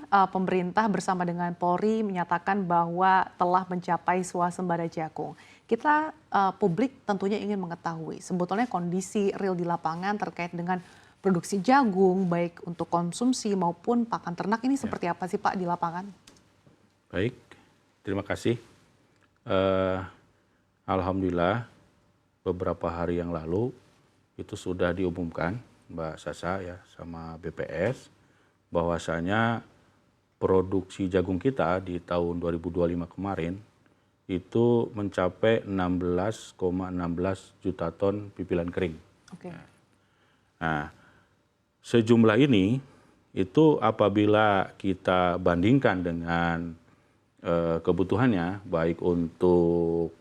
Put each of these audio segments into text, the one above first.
Pemerintah bersama dengan Polri menyatakan bahwa telah mencapai swasembada jagung. Kita publik tentunya ingin mengetahui sebetulnya kondisi real di lapangan terkait dengan produksi jagung baik untuk konsumsi maupun pakan ternak ini Ya, seperti apa sih Pak di lapangan? baik, terima kasih. Eh, Alhamdulillah beberapa hari yang lalu itu sudah diumumkan Mbak Sasa ya sama BPS bahwasanya produksi jagung kita di tahun 2025 kemarin itu mencapai 16,16 juta ton pipilan kering. Oke. Nah, sejumlah ini itu apabila kita bandingkan dengan kebutuhannya, baik untuk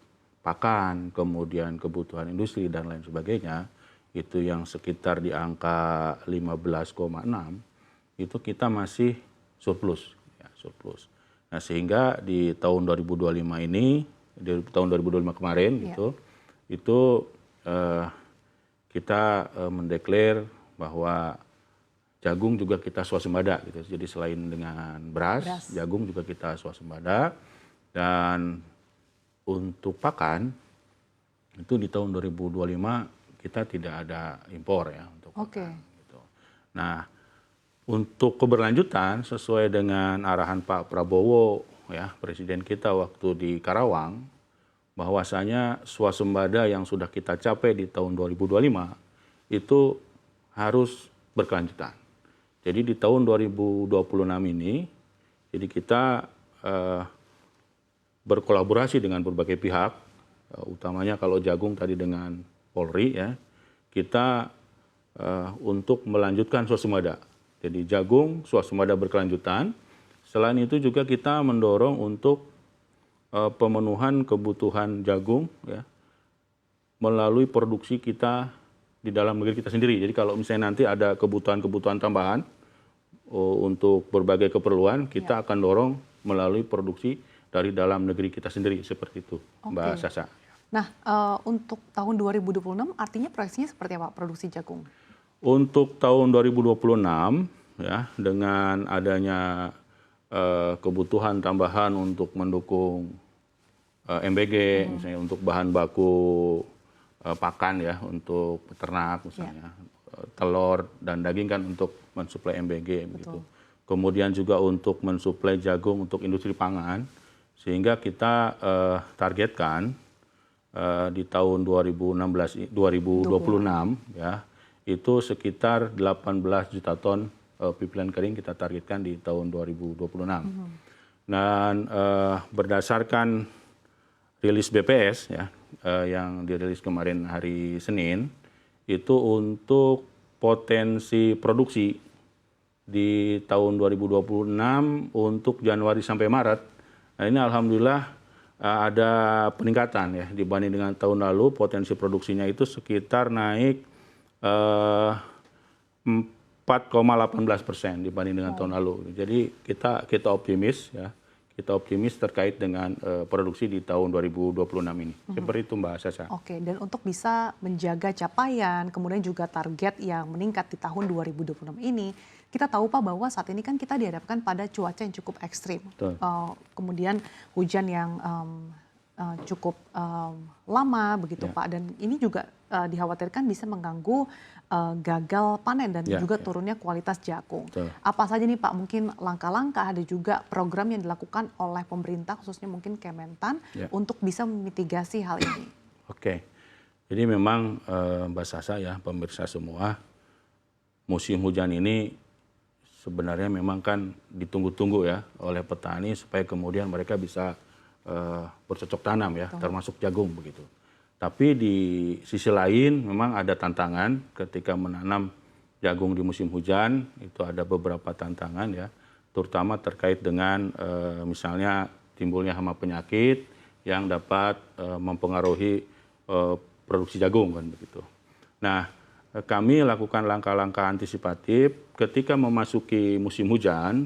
pakan, kemudian kebutuhan industri dan lain sebagainya, itu yang sekitar di angka 15,6, itu kita masih surplus, ya, surplus. Nah, sehingga di tahun 2025 ini, di tahun 2025 kemarin gitu, itu kita mendeklar bahwa jagung juga kita swasembada gitu. Jadi selain dengan beras, jagung juga kita swasembada. Dan untuk pakan itu di tahun 2025 kita tidak ada impor ya untuk pakan. Gitu. Nah, untuk keberlanjutan sesuai dengan arahan Pak Prabowo ya, Presiden kita waktu di Karawang, bahwasanya swasembada yang sudah kita capai di tahun 2025 itu harus berkelanjutan. Jadi di tahun 2026 ini, jadi kita berkolaborasi dengan berbagai pihak, utamanya kalau jagung tadi dengan Polri ya, kita untuk melanjutkan swasembada. Jadi jagung swasembada berkelanjutan. Selain itu juga kita mendorong untuk pemenuhan kebutuhan jagung ya, melalui produksi kita di dalam negeri kita sendiri. Jadi kalau misalnya nanti ada kebutuhan-kebutuhan tambahan untuk berbagai keperluan, kita akan dorong melalui produksi dari dalam negeri kita sendiri, seperti itu, Mbak Sasa. Nah, untuk tahun 2026 artinya proyeksinya seperti apa produksi jagung? Untuk tahun 2026 ya, dengan adanya kebutuhan tambahan untuk mendukung MBG, misalnya untuk bahan baku pakan ya, untuk peternak misalnya, telur dan daging kan untuk mensuplai MBG begitu. Kemudian juga untuk mensuplai jagung untuk industri pangan, sehingga kita targetkan di tahun 2026 ya, itu sekitar 18 juta ton pipilan kering kita targetkan di tahun 2026. Dan berdasarkan rilis BPS ya, yang dirilis kemarin hari Senin, itu untuk potensi produksi di tahun 2026 untuk Januari sampai Maret, nah ini alhamdulillah ada peningkatan ya dibanding dengan tahun lalu. Potensi produksinya itu sekitar naik 4,18% dibanding dengan tahun lalu. Jadi kita optimis ya. Kita optimis terkait dengan produksi di tahun 2026 ini. Seperti itu Mbak Sasa. Oke, dan untuk bisa menjaga capaian, kemudian juga target yang meningkat di tahun 2026 ini, kita tahu Pak bahwa saat ini kan kita dihadapkan pada cuaca yang cukup ekstrim. Kemudian hujan yang cukup lama begitu Pak, dan ini juga dikhawatirkan bisa mengganggu gagal panen dan juga turunnya kualitas jagung. Apa saja nih Pak mungkin langkah-langkah ada juga program yang dilakukan oleh pemerintah khususnya mungkin Kementan untuk bisa memitigasi hal ini? Oke, jadi memang Mbak Sasa ya, pemirsa semua, musim hujan ini sebenarnya memang kan ditunggu-tunggu ya oleh petani supaya kemudian mereka bisa bercocok tanam ya, termasuk jagung begitu. Tapi di sisi lain memang ada tantangan ketika menanam jagung di musim hujan, itu ada beberapa tantangan ya, terutama terkait dengan misalnya timbulnya hama penyakit yang dapat mempengaruhi produksi jagung kan begitu. Nah, kami lakukan langkah-langkah antisipatif ketika memasuki musim hujan,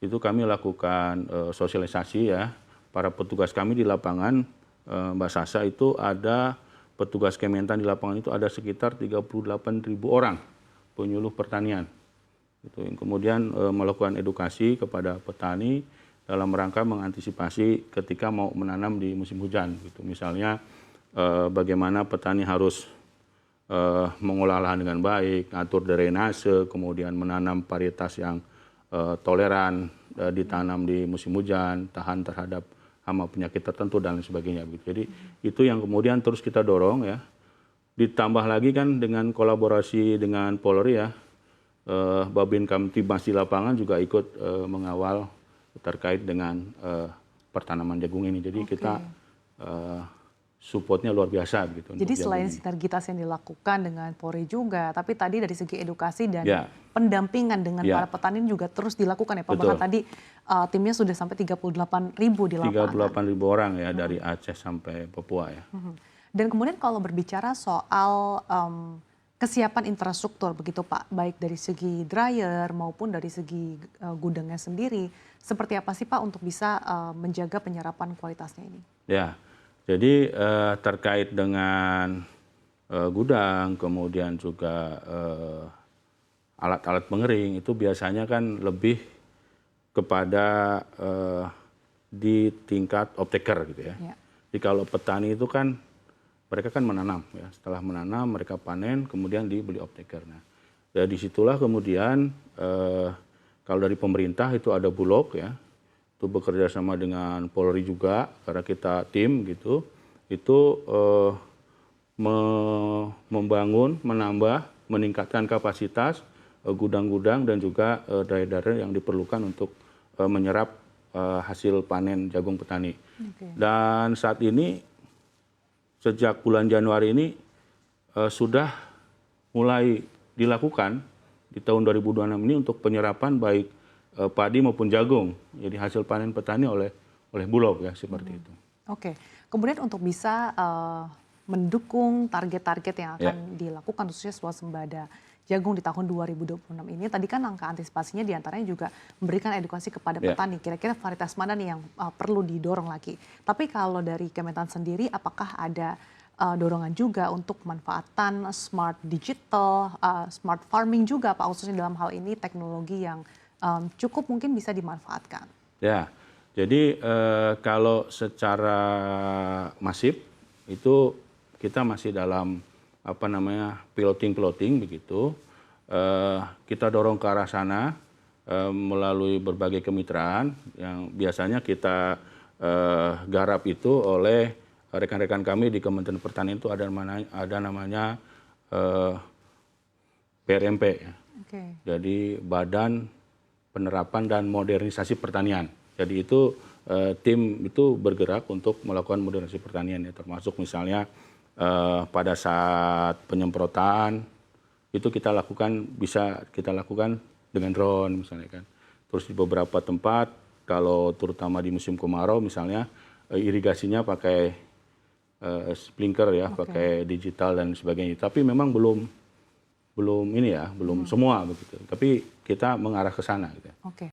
itu kami lakukan sosialisasi ya, para petugas kami di lapangan, Mbak Sasa, itu ada petugas Kementan di lapangan itu ada sekitar 38.000 orang penyuluh pertanian Gitu. Kemudian melakukan edukasi kepada petani dalam rangka mengantisipasi ketika mau menanam di musim hujan. Gitu. Misalnya bagaimana petani harus mengolah lahan dengan baik, atur drainase, kemudian menanam varietas yang toleran ditanam di musim hujan, tahan terhadap hama penyakit tertentu dan lain sebagainya. Jadi itu yang kemudian terus kita dorong ya. Ditambah lagi kan dengan kolaborasi dengan Polri ya, Babin Kamtibmas di lapangan juga ikut mengawal terkait dengan pertanaman jagung ini. Jadi kita supportnya luar biasa gitu. Jadi selain sinergitas yang dilakukan dengan Polri juga, tapi tadi dari segi edukasi dan pendampingan dengan para petani juga terus dilakukan ya Pak. Bahkan tadi timnya sudah sampai 38.000 di lapangan. 38.000 orang ya dari Aceh sampai Papua ya. Dan kemudian kalau berbicara soal kesiapan infrastruktur begitu Pak, baik dari segi dryer maupun dari segi gudangnya sendiri, seperti apa sih Pak untuk bisa menjaga penyerapan kualitasnya ini? Ya. Jadi terkait dengan gudang, kemudian juga alat-alat pengering itu biasanya kan lebih kepada di tingkat off-taker gitu ya. Jadi kalau petani itu kan mereka kan menanam ya, setelah menanam mereka panen kemudian dibeli off-taker. Nah, dari disitulah kemudian kalau dari pemerintah itu ada Bulog ya. Itu bekerja sama dengan Polri juga karena kita tim gitu, itu membangun, menambah, meningkatkan kapasitas gudang-gudang dan juga dryer-dryer yang diperlukan untuk menyerap hasil panen jagung petani. Dan saat ini sejak bulan Januari ini sudah mulai dilakukan di tahun 2026 ini untuk penyerapan baik padi maupun jagung, jadi hasil panen petani oleh Bulog ya seperti itu. Oke, kemudian untuk bisa mendukung target-target yang akan dilakukan khususnya swasembada jagung di tahun 2026 ini, tadi kan langkah antisipasinya diantaranya juga memberikan edukasi kepada petani. Kira-kira varietas mana nih yang perlu didorong lagi? Tapi kalau dari Kementan sendiri, apakah ada dorongan juga untuk pemanfaatan smart digital, smart farming juga Pak, khususnya dalam hal ini teknologi yang cukup mungkin bisa dimanfaatkan? Ya, jadi kalau secara masif itu kita masih dalam piloting begitu. Kita dorong ke arah sana melalui berbagai kemitraan yang biasanya kita garap itu oleh rekan-rekan kami di Kementerian Pertanian itu ada namanya BRMP ya. Jadi Badan Penerapan dan Modernisasi Pertanian. Jadi itu tim itu bergerak untuk melakukan modernisasi pertanian ya, termasuk misalnya pada saat penyemprotan itu bisa kita lakukan dengan drone misalnya kan. Terus di beberapa tempat kalau terutama di musim kemarau misalnya irigasinya pakai sprinkler ya, pakai digital dan sebagainya. Tapi memang belum semua begitu. Tapi kita mengarah ke sana gitu. Oke.